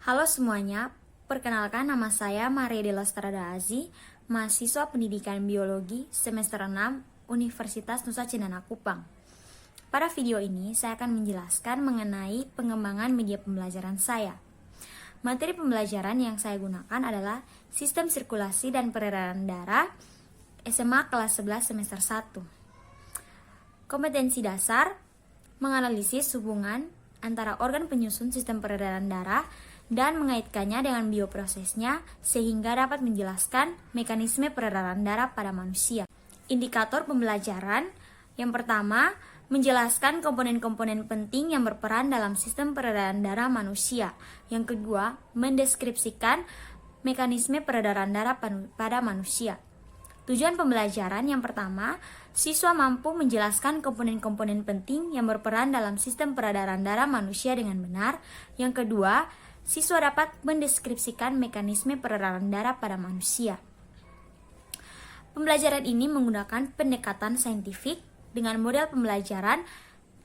Halo semuanya, perkenalkan nama saya Maria Della Strada Azi, mahasiswa pendidikan biologi semester 6 Universitas Nusa Cendana Kupang. Pada video ini, saya akan menjelaskan mengenai pengembangan media pembelajaran saya. Materi pembelajaran yang saya gunakan adalah Sistem Sirkulasi dan Peredaran Darah SMA kelas 11 semester 1. Kompetensi dasar, menganalisis hubungan antara organ penyusun sistem peredaran darah dan mengaitkannya dengan bioprosesnya sehingga dapat menjelaskan mekanisme peredaran darah pada manusia. Indikator pembelajaran yang pertama, menjelaskan komponen-komponen penting yang berperan dalam sistem peredaran darah manusia. Yang kedua, mendeskripsikan mekanisme peredaran darah pada manusia. Tujuan pembelajaran yang pertama, siswa mampu menjelaskan komponen-komponen penting yang berperan dalam sistem peredaran darah manusia dengan benar. Yang kedua, siswa dapat mendeskripsikan mekanisme peredaran darah pada manusia. Pembelajaran ini menggunakan pendekatan saintifik dengan model pembelajaran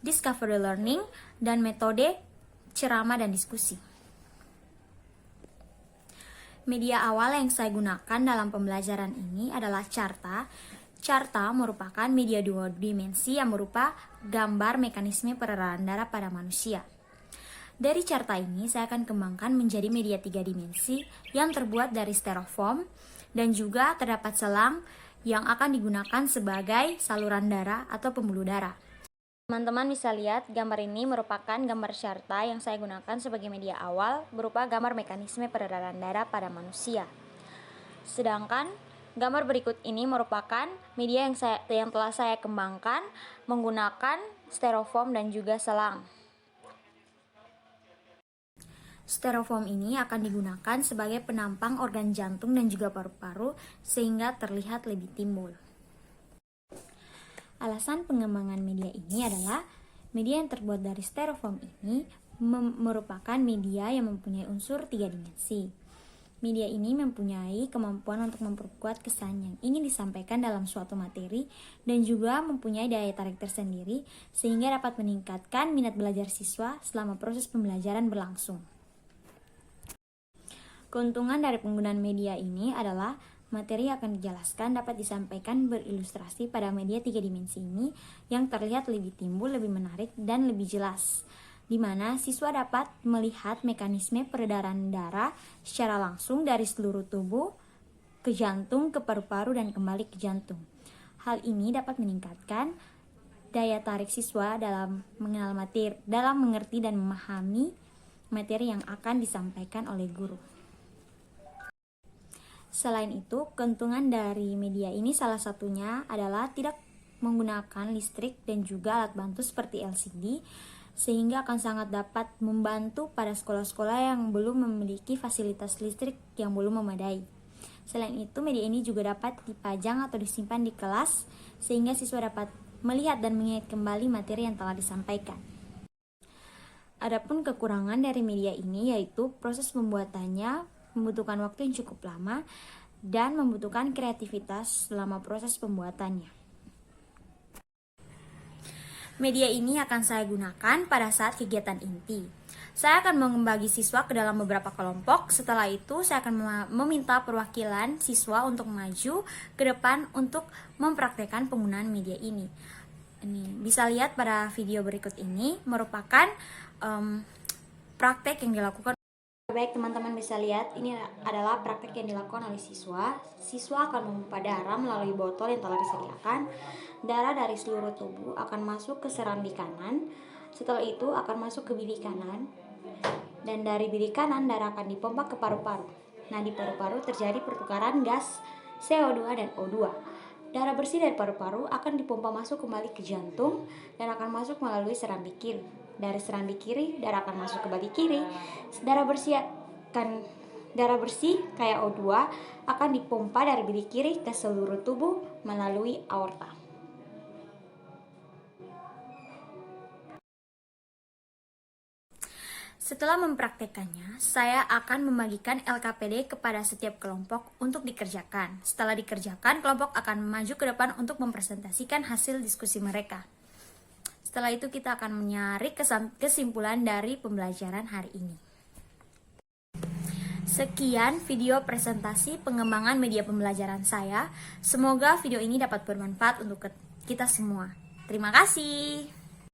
discovery learning dan metode ceramah dan diskusi. Media awal yang saya gunakan dalam pembelajaran ini adalah Carta. Carta merupakan media dua dimensi yang berupa gambar mekanisme peredaran darah pada manusia. Dari Carta ini saya akan kembangkan menjadi media tiga dimensi yang terbuat dari styrofoam dan juga terdapat selang yang akan digunakan sebagai saluran darah atau pembuluh darah. Teman-teman bisa lihat gambar ini merupakan gambar Carta yang saya gunakan sebagai media awal berupa gambar mekanisme peredaran darah pada manusia. Sedangkan gambar berikut ini merupakan media yang telah saya kembangkan menggunakan styrofoam dan juga selang. Styrofoam ini akan digunakan sebagai penampang organ jantung dan juga paru-paru sehingga terlihat lebih timbul. Alasan pengembangan media ini adalah media yang terbuat dari styrofoam ini merupakan media yang mempunyai unsur tiga dimensi. Media ini mempunyai kemampuan untuk memperkuat kesan yang ingin disampaikan dalam suatu materi dan juga mempunyai daya tarik tersendiri sehingga dapat meningkatkan minat belajar siswa selama proses pembelajaran berlangsung. Keuntungan dari penggunaan media ini adalah materi yang akan dijelaskan dapat disampaikan berilustrasi pada media tiga dimensi ini yang terlihat lebih timbul, lebih menarik, dan lebih jelas, di mana siswa dapat melihat mekanisme peredaran darah secara langsung dari seluruh tubuh ke jantung, ke paru-paru, dan kembali ke jantung. Hal ini dapat meningkatkan daya tarik siswa dalam mengenal materi, dalam mengerti dan memahami materi yang akan disampaikan oleh guru. Selain itu, keuntungan dari media ini salah satunya adalah tidak menggunakan listrik dan juga alat bantu seperti LCD, sehingga akan sangat dapat membantu pada sekolah-sekolah yang belum memiliki fasilitas listrik yang belum memadai. Selain itu, media ini juga dapat dipajang atau disimpan di kelas, sehingga siswa dapat melihat dan mengingat kembali materi yang telah disampaikan. Adapun kekurangan dari media ini yaitu proses pembuatannya membutuhkan waktu yang cukup lama dan membutuhkan kreativitas selama proses pembuatannya. Media ini akan saya gunakan pada saat kegiatan inti. Saya akan membagi siswa ke dalam beberapa kelompok. Setelah itu, saya akan meminta perwakilan siswa untuk maju ke depan untuk mempraktekkan penggunaan media ini. Ini bisa lihat pada video berikut ini merupakan praktek yang dilakukan. Baik, teman-teman bisa lihat ini adalah praktek yang dilakukan oleh siswa. Siswa akan memompa darah melalui botol yang telah disediakan. Darah dari seluruh tubuh akan masuk ke serambi kanan. Setelah itu akan masuk ke bilik kanan. Dan dari bilik kanan darah akan dipompa ke paru-paru. Nah, di paru-paru terjadi pertukaran gas CO2 dan O2. Darah bersih dari paru-paru akan dipompa masuk kembali ke jantung dan akan masuk melalui serambi kiri. Dari serambi kiri, darah akan masuk ke balik kiri. Darah bersih kayak O2 akan dipompa dari bilik kiri ke seluruh tubuh melalui aorta. Setelah mempraktekannya, saya akan membagikan LKPD kepada setiap kelompok untuk dikerjakan. Setelah dikerjakan, kelompok akan maju ke depan untuk mempresentasikan hasil diskusi mereka. Setelah itu kita akan menyaring kesimpulan dari pembelajaran hari ini. Sekian video presentasi pengembangan media pembelajaran saya. Semoga video ini dapat bermanfaat untuk kita semua. Terima kasih.